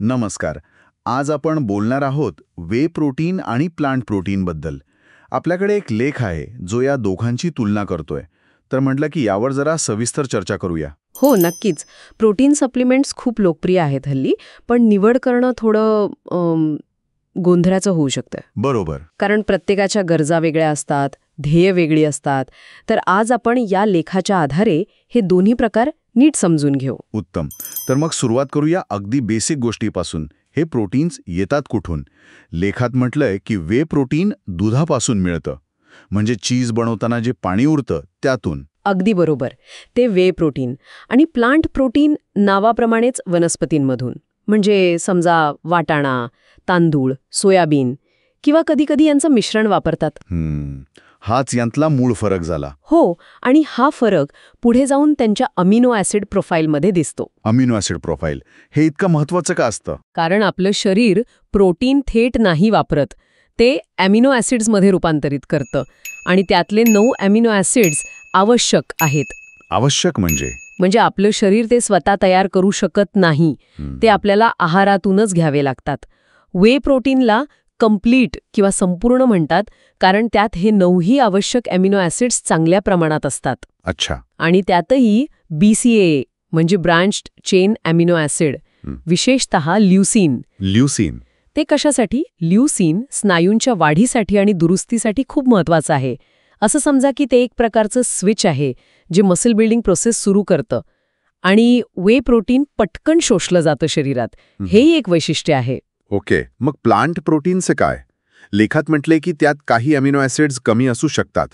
नमस्कार. आज आपण बोलणार आहोत वे प्रोटीन आणि प्लांट प्रोटीनबद्दल. आपल्याकडे एक लेख आहे जो या दोघांची तुलना करतोय. तर म्हटलं की यावर जरा सविस्तर चर्चा करूया. हो, नक्कीच. प्रोटीन सप्लिमेंट्स खूप लोकप्रिय आहेत हल्ली, पण निवड करणं थोडं गोंधळाचं होऊ शकतं. बरोबर. कारण प्रत्येकाच्या गरजा वेगळ्या असतात, ध्येय वेगळी असतात. तर आज आपण या लेखाच्या आधारे हे दोन्ही प्रकार नीट समजून घेऊ. उत्तम. तर मग सुरुवात करूया अगदी बेसिक गोष्टीपासून. हे प्रोटीन्स येतात कुठून? लेखात म्हटलंय की वे प्रोटीन दुधापासून मिळतं. म्हणजे चीज बनवताना जे पाणी उरतं त्यातून. अगदी बरोबर. ते वे प्रोटीन. आणि प्लांट प्रोटीन नावाप्रमाणेच वनस्पतींमधून. म्हणजे समजा वाटाणा, तांदूळ, सोयाबीन किंवा कधीकधी यांचं मिश्रण वापरतात. हाच यांतला मूळ फरक झाला. हो, आणि हा फरक पुढे जाऊन त्यांच्या अमिनो ॲसिड प्रोफाईलमध्ये दिसतो. अमिनो ॲसिड प्रोफाईल हे इतकं महत्वाचं का असतं? कारण आपलं शरीर प्रोटीन थेट नाही वापरत, ते अमिनो ॲसिड्समध्ये रूपांतरित करतं. आणि त्यातले 9 अमिनो ॲसिड्स आवश्यक आहेत. आवश्यक म्हणजे आपलं शरीर ते स्वतः तयार करू शकत नाही. ते आपल्याला आहारातूनच घ्यावे लागतात. वे प्रोटीनला कंप्लीट किंवा संपूर्ण म्हणतात, कारण त्यात हे 9ही आवश्यक अमिनो ॲसिड्स चांगल्या प्रमाणात असतात. अच्छा. आणि त्यातही BCAA म्हणजे ब्रांच्ड चेन अमिनो ॲसिड, विशेषतः ल्युसीन. ते कशासाठी? ल्युसीन स्नायूंच्या वाढीसाठी आणि दुरुस्तीसाठी खूप महत्वाचं आहे. असं समजा की ते एक प्रकारचं स्विच आहे जे मसल बिल्डिंग प्रोसेस सुरू करतं. आणि वे प्रोटीन पटकन शोषलं जातं शरीरात. हेही एक वैशिष्ट्य आहे. ओके. मग प्लांट प्रोटीनचे काय? लेखात म्हटले की त्यात काही अमिनो ॲसिड्स कमी असू शकतात.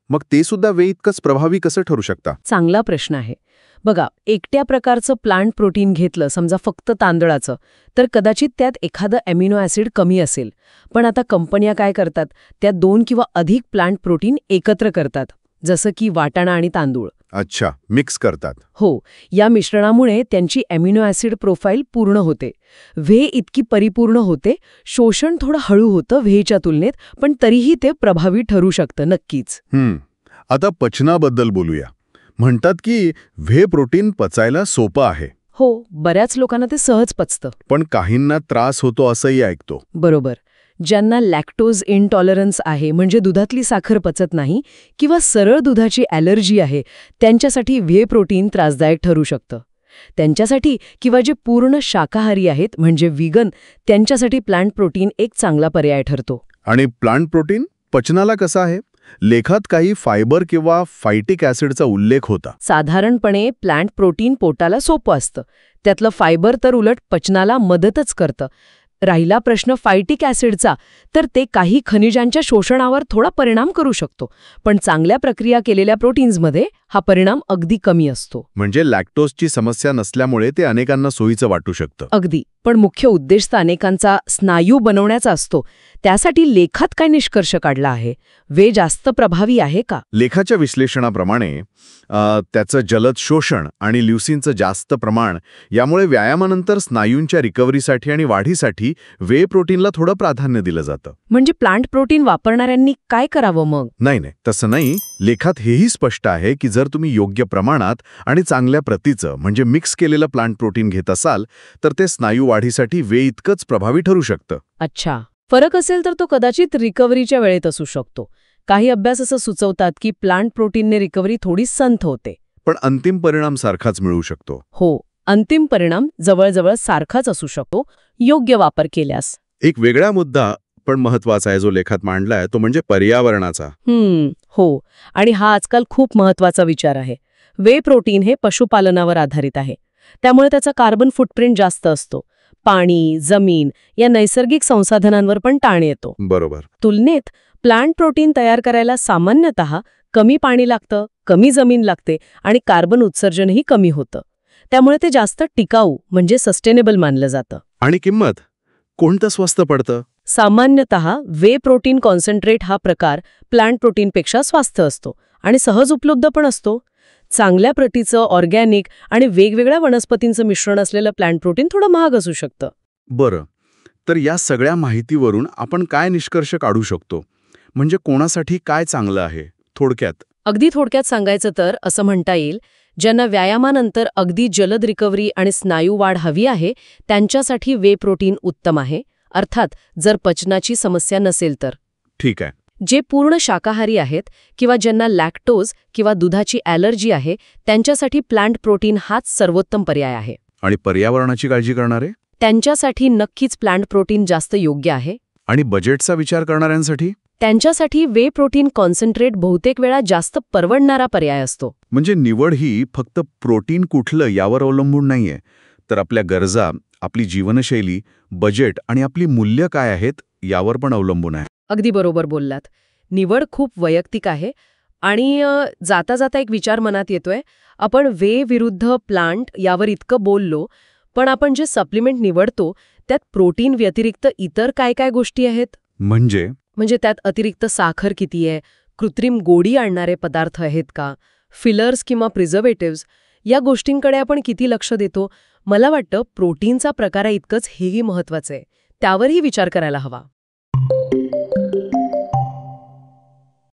मग ते सुद्धा वे इतकंच प्रभावी कसं ठरू शकता? चांगला प्रश्न आहे. बघा, एकट्या प्रकारचं प्लांट प्रोटीन घेतलं, समजा फक्त तांदळाचं, तर कदाचित त्यात एखादं अमिनो ॲसिड कमी असेल. पण आता कंपन्या काय करतात? त्या 2 किंवा अधिक प्लांट प्रोटीन एकत्र करतात, जसं की वाटाणा आणि तांदूळ. अच्छा, मिक्स करतात. हो, या मिश्रणामुळे त्यांची अमिनो ॲसिड प्रोफाईल पूर्ण होते. व्हे इतकी परिपूर्ण होते. शोषण थोडं हळू होतं व्हेच्या तुलनेत, पण तरीही ते प्रभावी ठरू शकतं नक्कीच. आता पचनाबद्दल बोलूया. म्हणतात की व्हे प्रोटीन पचायला सोपं आहे. हो, बऱ्याच लोकांना ते सहज पचतं. पण काहींना त्रास होतो असंही ऐकतो. बरोबर. ज्यांना लॅक्टोज इंटॉलरन्स आहे, म्हणजे दुधातली साखर पचत नाही, किंवा सरळ दुधाची ॲलर्जी आहे, त्यांच्यासाठी व्हे प्रोटीन त्रासदायक ठरू शकतं. त्यांच्यासाठी किंवा जे पूर्ण शाकाहारी आहेत, म्हणजे व्हिगन, त्यांच्यासाठी प्लांट प्रोटीन एक चांगला पर्याय ठरतो. आणि प्लांट प्रोटीन पचनाला कसं आहे? लेखात काही फायबर किंवा फायटिक ॲसिडचा उल्लेख होता. साधारणपणे प्लांट प्रोटीन पोटाला सोपं असतं. त्यातलं फायबर तर उलट पचनाला मदतच करतं. राहिला प्रश्न फायटिक ॲसिडचा, तर ते काही खनिजांच्या शोषणावर थोडा परिणाम करू शकतो. पण चांगल्या प्रक्रिया केलेल्या प्रोटीन्समध्ये हा परिणाम अगदी कमी असतो. म्हणजे लॅक्टोजची समस्या नसल्यामुळे ते अनेकांना सोयीचं वाटू शकतं. अगदी. पण मुख्य उद्देश अनेकांचा स्नायू बनवण्याचा असतो. त्यासाठी लेखात काय निष्कर्ष काढला आहे? वे जास्त प्रभावी आहे का? लेखाच्या विश्लेषणाप्रमाणे त्याचं जलद शोषण आणि ल्युसीनचं जास्त प्रमाण यामुळे व्यायामानंतर स्नायूंच्या रिकव्हरीसाठी आणि वाढीसाठी वे प्रोटीनला थोडं प्राधान्य दिलं जातं. म्हणजे प्लांट प्रोटीन वापरणाऱ्यांनी काय करावं मग? नाही, तसं नाही. लेखात हेही स्पष्ट आहे की जर तुम्ही योग्य प्रमाणात आणि चांगल्या प्रतीचं म्हणजे मिक्स केलेलं प्लांट प्रोटीन घेत असाल तर ते स्नायू वाढीसाठी वे इतकंच प्रभावी ठरू शकतं. अच्छा. फरक असेल तर तो कदाचित रिकव्हरीच्या वेळेत असू शकतो. काही अभ्यास असं सुचवतात की प्लांट प्रोटीनने रिकव्हरी थोडी संथ होते. पण अंतिम परिणाम सारखाच मिळू शकतो. हो, अंतिम परिणाम जवळजवळ सारखाच असू शकतो, योग्य वापर केल्यास. एक वेगळा मुद्दा पण महत्वाचा आहे जो लेखात मांडलाय, तो म्हणजे पर्यावरणाचा. हो, आणि हा आजकाल खूप महत्वाचा विचार आहे. वे प्रोटीन हे पशुपालनावर आधारित आहे. त्यामुळे त्याचा कार्बन फुटप्रिंट जास्त असतो. पाणी, जमीन या नैसर्गिक संसाधनांवर पण ताण येतो. बरोबर. तुलनेत प्लांट प्रोटीन तयार करायला सामान्यतः कमी पाणी लागतं, कमी जमीन लागते आणि कार्बन उत्सर्जनही कमी होतं. त्यामुळे ते जास्त टिकाऊ म्हणजे सस्टेनेबल मानलं जातं. आणि किंमत कोणतं स्वस्त पडतं? सामान्यतः वे प्रोटीन कॉन्सन्ट्रेट हा प्रकार प्लांट प्रोटीनपेक्षा स्वस्त असतो आणि सहज उपलब्ध पण असतो. चांगल्या प्रतीचं ऑर्गॅनिक आणि वेगवेगळ्या वनस्पतींचं मिश्रण असलेलं प्लांट प्रोटीन थोडं महाग असू शकतं. बरं. तर या सगळ्या माहितीवरून आपण काय निष्कर्ष काढू शकतो? म्हणजे कोणासाठी काय चांगलं आहे? थोडक्यात. अगदी थोडक्यात सांगायचं तर असं म्हणता येईल ज्यांना व्यायामानंतर अगदी जलद रिकव्हरी आणि स्नायू वाढ हवी आहे त्यांच्यासाठी वे प्रोटीन उत्तम आहे, अर्थात जर पचनाची समस्या नसेल तर. ठीक आहे. जे पूर्ण शाकाहारी आहेत किंवा ज्यांना लॅक्टोज किंवा दुधाची ॲलर्जी आहे त्यांच्यासाठी प्लांट प्रोटीन हाच सर्वोत्तम पर्याय आहे. आणि पर्यावरणाची काळजी करणारे त्यांच्यासाठी नक्कीच प्लांट प्रोटीन जास्त योग्य आहे. आणि बजेटचा विचार करणाऱ्यांसाठी त्यांच्यासाठी वे प्रोटीन कॉन्सन्ट्रेट बहुतेक वेळा जास्त परवडणारा पर्याय असतो. म्हणजे निवड ही फक्त प्रोटीन कुठलं यावर अवलंबून नाहीये, तर आपल्या गरजा, आपली जीवनशैली, बजेट आणि आपली मूल्य काय आहेत यावर पण अवलंबून आहे. अगदी बरोबर बोललात. निवड खूप वैयक्तिक आहे. आणि जाता जाता एक विचार मनात येतोय, आपण वे विरुद्ध प्लांट यावर इतकं बोललो, पण आपण जे सप्लिमेंट निवडतो त्यात प्रोटीन व्यतिरिक्त इतर काय काय गोष्टी आहेत? म्हणजे त्यात अतिरिक्त साखर किती आहे, कृत्रिम गोडी आणणारे पदार्थ आहेत का, फिलर्स किंवा प्रिझर्वेटिव्स या गोष्टींकडे आपण किती लक्ष देतो? मला वाटतं प्रोटीनचा प्रकारा इतकंच हेही महत्वाचं आहे, त्यावरही विचार करायला हवा.